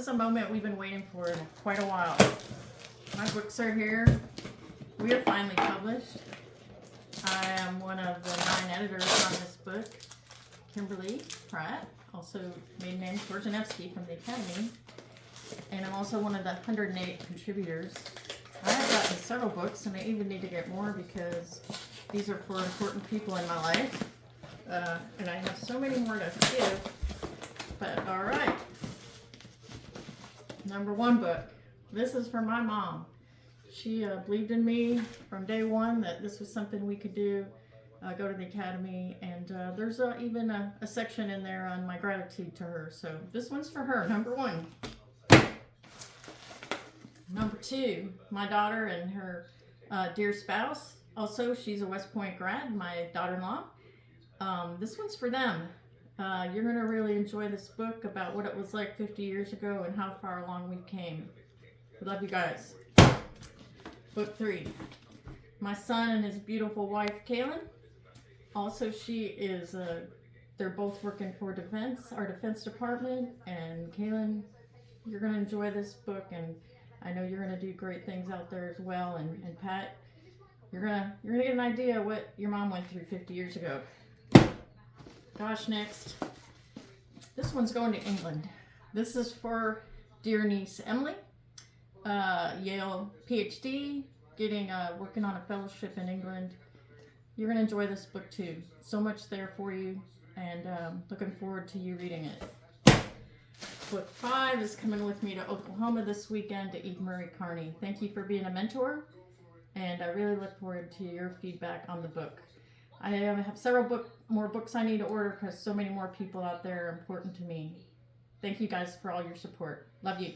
is a moment we've been waiting for in quite a while. My books are here. We are finally published. I am one of the 9 editors on this book. Kimberly Pratt, also maiden name Torjanevsky from the Academy. And I'm also one of the 108 contributors. I have gotten several books, and I even need to get more because these are for important people in my life. And I have so many more to give. But all right. Number 1 book. This is for my mom. She believed in me from day one that this was something we could do, go to the Academy, and there's even a section in there on my gratitude to her. So this one's for her, number 1. Number 2, my daughter and her dear spouse. Also, she's a West Point grad, my daughter-in-law. This one's for them. You're going to really enjoy this book about what it was like 50 years ago and how far along we've came. We love you guys. Book 3. My son and his beautiful wife, Kaylin. Also, she is, they're both working for our defense department. And Kaylin, you're going to enjoy this book, and I know you're going to do great things out there as well. And Pat, you're gonna get an idea of what your mom went through 50 years ago. Gosh, next. This one's going to England. This is for dear niece Emily. Yale PhD, working on a fellowship in England. You're going to enjoy this book too. So much there for you, and looking forward to you reading it. Book 5 is coming with me to Oklahoma this weekend to Eve Murray Carney. Thank you for being a mentor, and I really look forward to your feedback on the book. I have several more books I need to order because so many more people out there are important to me. Thank you guys for all your support. Love you.